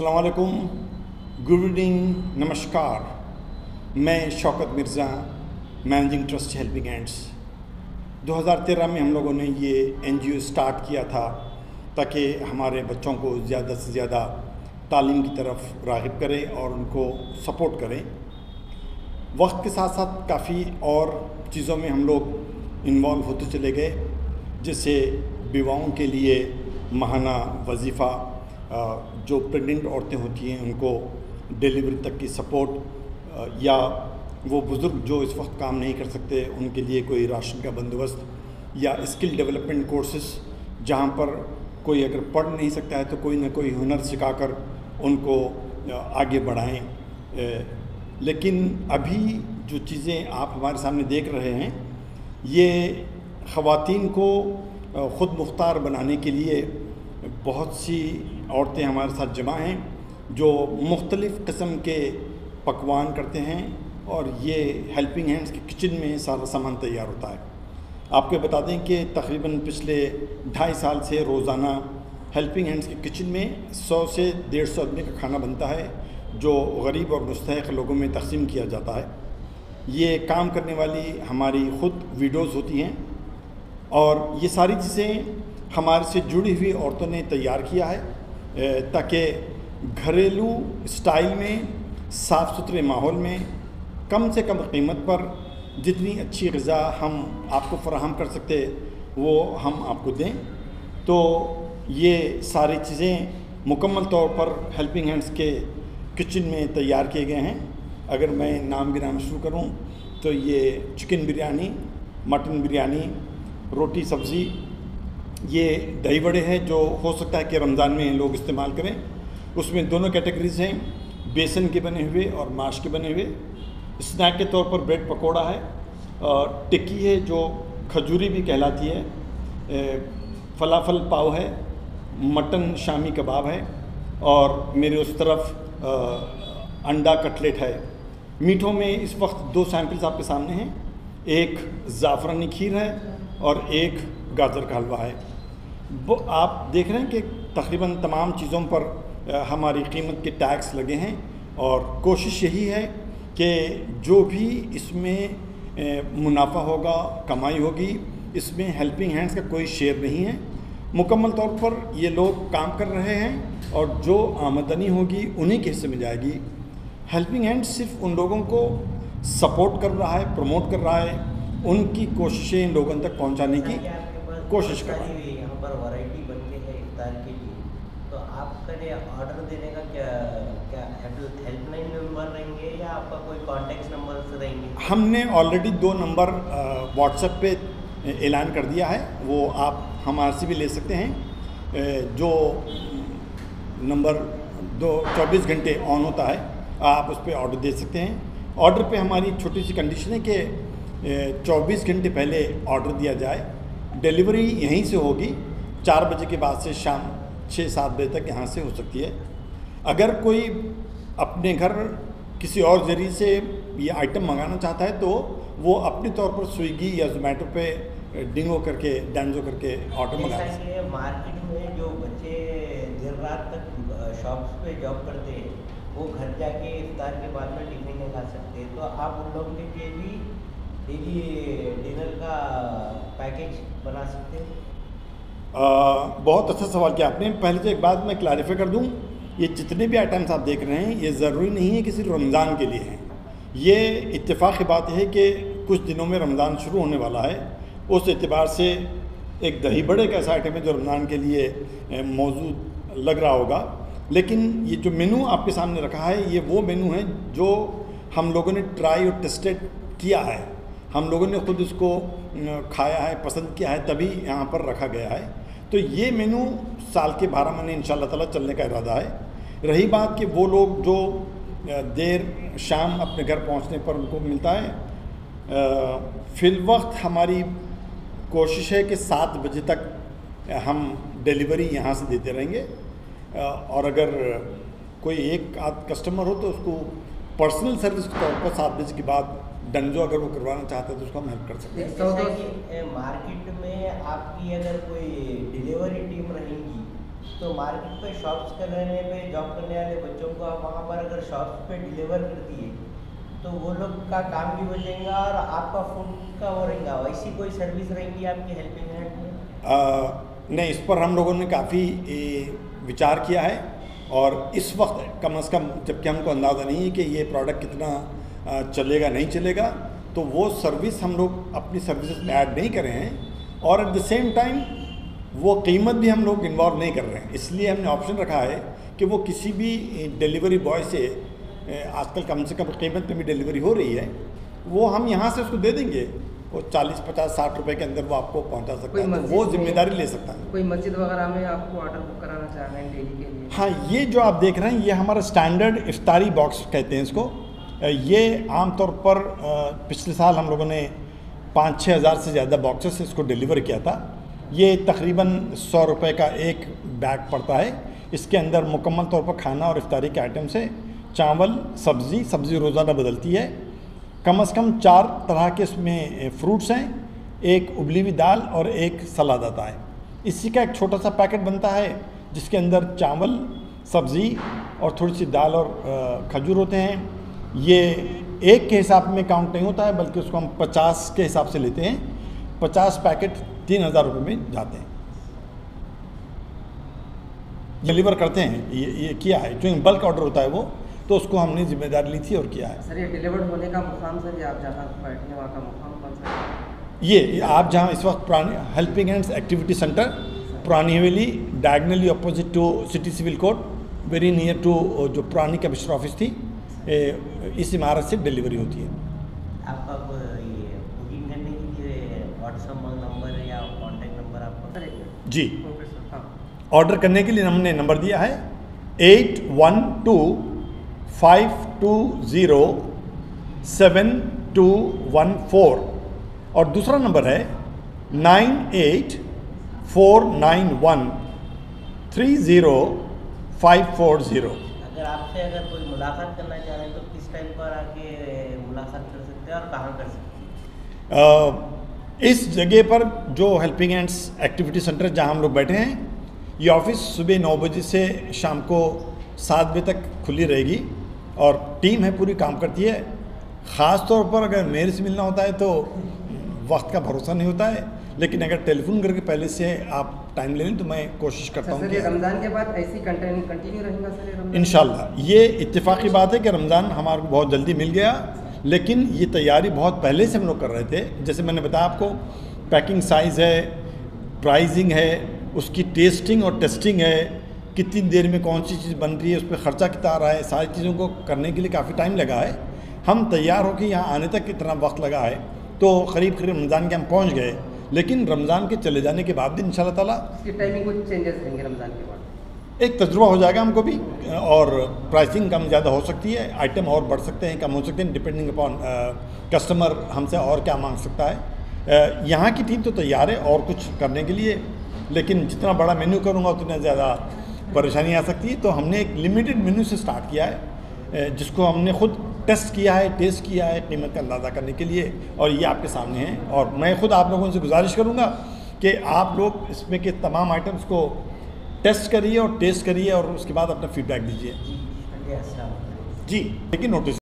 अस्सलाम वालेकुम, good evening, नमस्कार। मैं Shaukat Mirza, managing trust helping hands. 2013 में हम लोगों ने ये NGO स्टार्ट किया था ताकि हमारे बच्चों को ज़्यादा से ज़्यादा तालीम की तरफ राग़िब करें और उनको सपोर्ट करें। वक्त के साथ साथ काफ़ी और चीज़ों में हम लोग इन्वॉल्व होते चले गए, जैसे विवाहों के लिए माहाना वजीफ़ा, जो प्रेग्नेंट औरतें होती हैं उनको डिलीवरी तक की सपोर्ट, या वो बुज़ुर्ग जो इस वक्त काम नहीं कर सकते उनके लिए कोई राशन का बंदोबस्त, या स्किल डेवलपमेंट कोर्सेस जहाँ पर कोई अगर पढ़ नहीं सकता है तो कोई ना कोई हुनर सिखाकर उनको आगे बढ़ाएं। लेकिन अभी जो चीज़ें आप हमारे सामने देख रहे हैं, ये ख़वातीन को ख़ुद मुख्तार बनाने के लिए बहुत सी औरतें हमारे साथ जमा हैं जो मुख्तलिफ़ किस्म के पकवान करते हैं, और ये हेल्पिंग हैंड्स के किचन में सारा सामान तैयार होता है। आपको बता दें कि तकरीबन पिछले 2.5 साल से रोज़ाना हेल्पिंग हैंड्स के किचन में 100 से 150 आदमी का खाना बनता है, जो गरीब और मुस्तहिक़ लोगों में तकसीम किया जाता है। ये काम करने वाली हमारी ख़ुद वीडियोज़ होती हैं, और ये सारी चीज़ें हमारे से जुड़ी हुई औरतों ने तैयार किया है ताकि घरेलू स्टाइल में, साफ़ सुथरे माहौल में, कम से कम कीमत पर जितनी अच्छी ग़िज़ा हम आपको फ़राहम कर सकते वो हम आपको दें। तो ये सारी चीज़ें मुकम्मल तौर पर हेल्पिंग हैंड्स के किचन में तैयार किए गए हैं। अगर मैं नाम गिनाना शुरू करूं तो ये चिकन बिरयानी, मटन बिरयानी, रोटी सब्ज़ी, ये दही बड़े हैं जो हो सकता है कि रमज़ान में लोग इस्तेमाल करें। उसमें दोनों कैटेगरीज़ हैं, बेसन के बने हुए और माश के बने हुए। स्नैक के तौर पर ब्रेड पकोड़ा है, और टिक्की है जो खजूरी भी कहलाती है, फलाफल पाव है, मटन शामी कबाब है, और मेरे उस तरफ अंडा कटलेट है। मीठों में इस वक्त 2 सैम्पल्स आपके सामने हैं, एक ज़ाफ़रानी खीर है और एक गाजर का हलवा है। वो आप देख रहे हैं कि तकरीबन तमाम चीज़ों पर हमारी कीमत के टैक्स लगे हैं, और कोशिश यही है कि जो भी इसमें मुनाफा होगा, कमाई होगी, इसमें हेल्पिंग हैंड्स का कोई शेयर नहीं है। मुकम्मल तौर पर ये लोग काम कर रहे हैं, और जो आमदनी होगी उन्हीं के हिस्से में जाएगी। हेल्पिंग हैंड्स सिर्फ उन लोगों को सपोर्ट कर रहा है, प्रमोट कर रहा है, उनकी कोशिशें लोगों तक पहुंचाने की कोशिश कर रहा है। यहाँ पर वैरायटी बनती है इफ्तार के लिए, तो आपका ये ऑर्डर देने का क्या हेल्पलाइन नंबर रहेंगे या आपका कोई कॉन्टेक्ट नंबर रहेंगे? हमने ऑलरेडी 2 नंबर व्हाट्सएप पे ऐलान कर दिया है, वो आप हमारे से भी ले सकते हैं। जो नंबर 24 घंटे ऑन होता है, आप उस पर ऑर्डर दे सकते हैं। ऑर्डर पे हमारी छोटी सी कंडीशन है कि 24 घंटे पहले ऑर्डर दिया जाए। डिलीवरी यहीं से होगी, 4 बजे के बाद से शाम 6-7 बजे तक यहाँ से हो सकती है। अगर कोई अपने घर किसी और ज़रिए से ये आइटम मंगाना चाहता है तो वो अपने तौर पर स्विगी या जोमेटो पे डांजो करके ऑर्डर मंगा सकते हैं। मार्केट में जो बच्चे देर रात तक शॉप्स पे जॉब करते हैं, वो घर जाके इफ्तार के बाद में टिफिन नहीं खा सकते, तो आप उन लोगों के लिए भी डेली डिनर का पैकेज बना सकते हैं? बहुत अच्छा सवाल किया आपने। पहले तो एक बात मैं क्लैरिफाई कर दूं, ये जितने भी आइटम्स आप देख रहे हैं ये ज़रूरी नहीं है कि सिर्फ रमज़ान के लिए हैं। ये इत्तेफाक की बात है कि कुछ दिनों में रमज़ान शुरू होने वाला है, उस एतबार से एक दही बड़े का ऐसा आइटम है जो रमज़ान के लिए मौजूद लग रहा होगा। लेकिन ये जो मेनू आपके सामने रखा है, ये वो मेनू है जो हम लोगों ने ट्राई और टेस्टेड किया है, हम लोगों ने ख़ुद इसको खाया है, पसंद किया है, तभी यहाँ पर रखा गया है। तो ये मेनू साल के 12 महीने इंशाअल्लाह ताला चलने का इरादा है। रही बात कि वो लोग जो देर शाम अपने घर पहुँचने पर उनको मिलता है, फिल वक्त हमारी कोशिश है कि 7 बजे तक हम डिलीवरी यहाँ से देते रहेंगे, और अगर कोई एक आध कस्टमर हो तो उसको पर्सनल सर्विस के तौर पर 7 बजे के बाद डंजो अगर वो करवाना चाहते हैं तो उसको हम हेल्प कर सकते हैं। जैसा कि मार्केट में आपकी अगर कोई डिलीवरी टीम रहेंगी तो मार्केट पे शॉप्स करने पे जॉब करने वाले बच्चों को आप वहाँ पर अगर शॉप्स पे डिलीवर कर दिए तो वो लोग का काम भी हो जाएगा और आपका फूड का वो रहेगा। ऐसी कोई सर्विस रहेंगी आपकी हेल्पिंग हैंड में? नहीं, इस पर हम लोगों ने काफ़ी विचार किया है और इस वक्त कम से कम जबकि हमको अंदाज़ा नहीं है कि ये प्रोडक्ट कितना चलेगा नहीं चलेगा, तो वो सर्विस हम लोग अपनी सर्विसेज में ऐड नहीं कर रहे हैं और एट द सेम टाइम वो कीमत भी हम लोग इन्वॉल्व नहीं कर रहे हैं। इसलिए हमने ऑप्शन रखा है कि वो किसी भी डिलीवरी बॉय से आजकल कम से कम कीमत में भी डिलीवरी हो रही है, वो हम यहाँ से उसको दे देंगे, वो 40, 50, 60 रुपए के अंदर वो आपको पहुँचा सकता है, तो वो जिम्मेदारी ले सकता है। कोई मस्जिद वगैरह में आपको ऑर्डर बुक कराना चाह रहे हैं डेली के लिए? हाँ, ये जो आप देख रहे हैं ये हमारा स्टैंडर्ड इफ्तारी बॉक्स कहते हैं इसको। ये आमतौर पर पिछले साल हम लोगों ने 5-6 हज़ार से ज़्यादा बॉक्सेस इसको डिलीवर किया था। ये तकरीबन 100 रुपये का एक बैग पड़ता है। इसके अंदर मुकम्मल तौर पर खाना और इफ्तारी के आइटम्स है, चावल, सब्ज़ी रोज़ाना बदलती है, कम से कम 4 तरह के इसमें फ्रूट्स हैं, एक उबली हुई दाल और एक सलाद आता है। इसी का एक छोटा सा पैकेट बनता है जिसके अंदर चावल, सब्ज़ी और थोड़ी सी दाल और खजूर होते हैं। ये एक के हिसाब में काउंट नहीं होता है बल्कि उसको हम 50 के हिसाब से लेते हैं। 50 पैकेट 3,000 रुपये में जाते हैं, डिलीवर करते हैं। ये किया है, जो बल्क ऑर्डर होता है वो, तो उसको हमने जिम्मेदारी ली थी और किया है। सर ये डिलीवर्ड होने का मुकाम सर, ये आप जहाँ बैठने वहाँ का मुकाम कौन सा है? ये आप जहाँ इस वक्त पुरानी हेल्पिंग हैंड्स एक्टिविटी सेंटर, पुरानी हवेली, diagonally opposite to city civil court, very near to जो पुरानी कमिश्नर ऑफिस थी, इस इमारत से डिलीवरी होती है। आपका ये बुकिंग करने के लिए व्हाट्सएप नंबर या कॉन्टैक्ट नंबर आपका? जी, ओके सर। हाँ, ऑर्डर करने के लिए हमने नंबर दिया है 8125207214 और दूसरा नंबर है 9849130540। अगर कोई मुलाकात करना चाह रहे हैं तो किस टाइम पर आके मुलाकात कर सकते हैं और कहाँ कर सकते हैं? इस जगह पर जो हेल्पिंग हैंड्स एक्टिविटी सेंटर जहाँ हम लोग बैठे हैं, ये ऑफिस सुबह 9 बजे से शाम को 7 बजे तक खुली रहेगी और टीम है पूरी काम करती है। ख़ास तौर पर अगर मेरे से मिलना होता है तो वक्त का भरोसा नहीं होता है, लेकिन अगर टेलीफोन करके पहले से आप टाइम ले लें तो मैं कोशिश करता हूँ। सर ये रमज़ान के बाद ऐसी कंटिन्यू रहेगा सर ये रमज़ान? इंशाल्लाह। ये इत्तेफाकी बात है कि रमज़ान हमारे को बहुत जल्दी मिल गया, लेकिन ये तैयारी बहुत पहले से हम लोग कर रहे थे। जैसे मैंने बताया आपको, पैकिंग साइज़ है, प्राइसिंग है, उसकी टेस्टिंग और टेस्टिंग है, कितनी देर में कौन सी चीज़ बन रही है, उस पर ख़र्चा कितना आ रहा है, सारी चीज़ों को करने के लिए काफ़ी टाइम लगा है। हम तैयार होकर यहाँ आने तक इतना वक्त लगा है, तो करीब रमज़ान के हम पहुँच गए, लेकिन रमज़ान के चले जाने के बाद भी इंशाल्लाह ताला इसकी टाइमिंग कुछ चेंजेस रहेंगे रमज़ान के बाद? एक तजुर्बा हो जाएगा हमको भी, और प्राइसिंग कम ज़्यादा हो सकती है, आइटम और बढ़ सकते हैं, कम हो सकते हैं, डिपेंडिंग अपॉन कस्टमर हमसे और क्या मांग सकता है। यहाँ की टीम तो तैयार है और कुछ करने के लिए, लेकिन जितना बड़ा मेन्यू करूँगा उतना ज़्यादा परेशानी आ सकती है। तो हमने एक लिमिटेड मेन्यू से स्टार्ट किया है, जिसको हमने खुद टेस्ट किया है, कीमत का अंदाज़ा करने के लिए, और ये आपके सामने है। और मैं खुद आप लोगों से गुजारिश करूँगा कि आप लोग इसमें के तमाम आइटम्स को टेस्ट करिए और टेस्ट करिए और उसके बाद अपना फीडबैक दीजिए। जी, जी, लेकिन नोटिस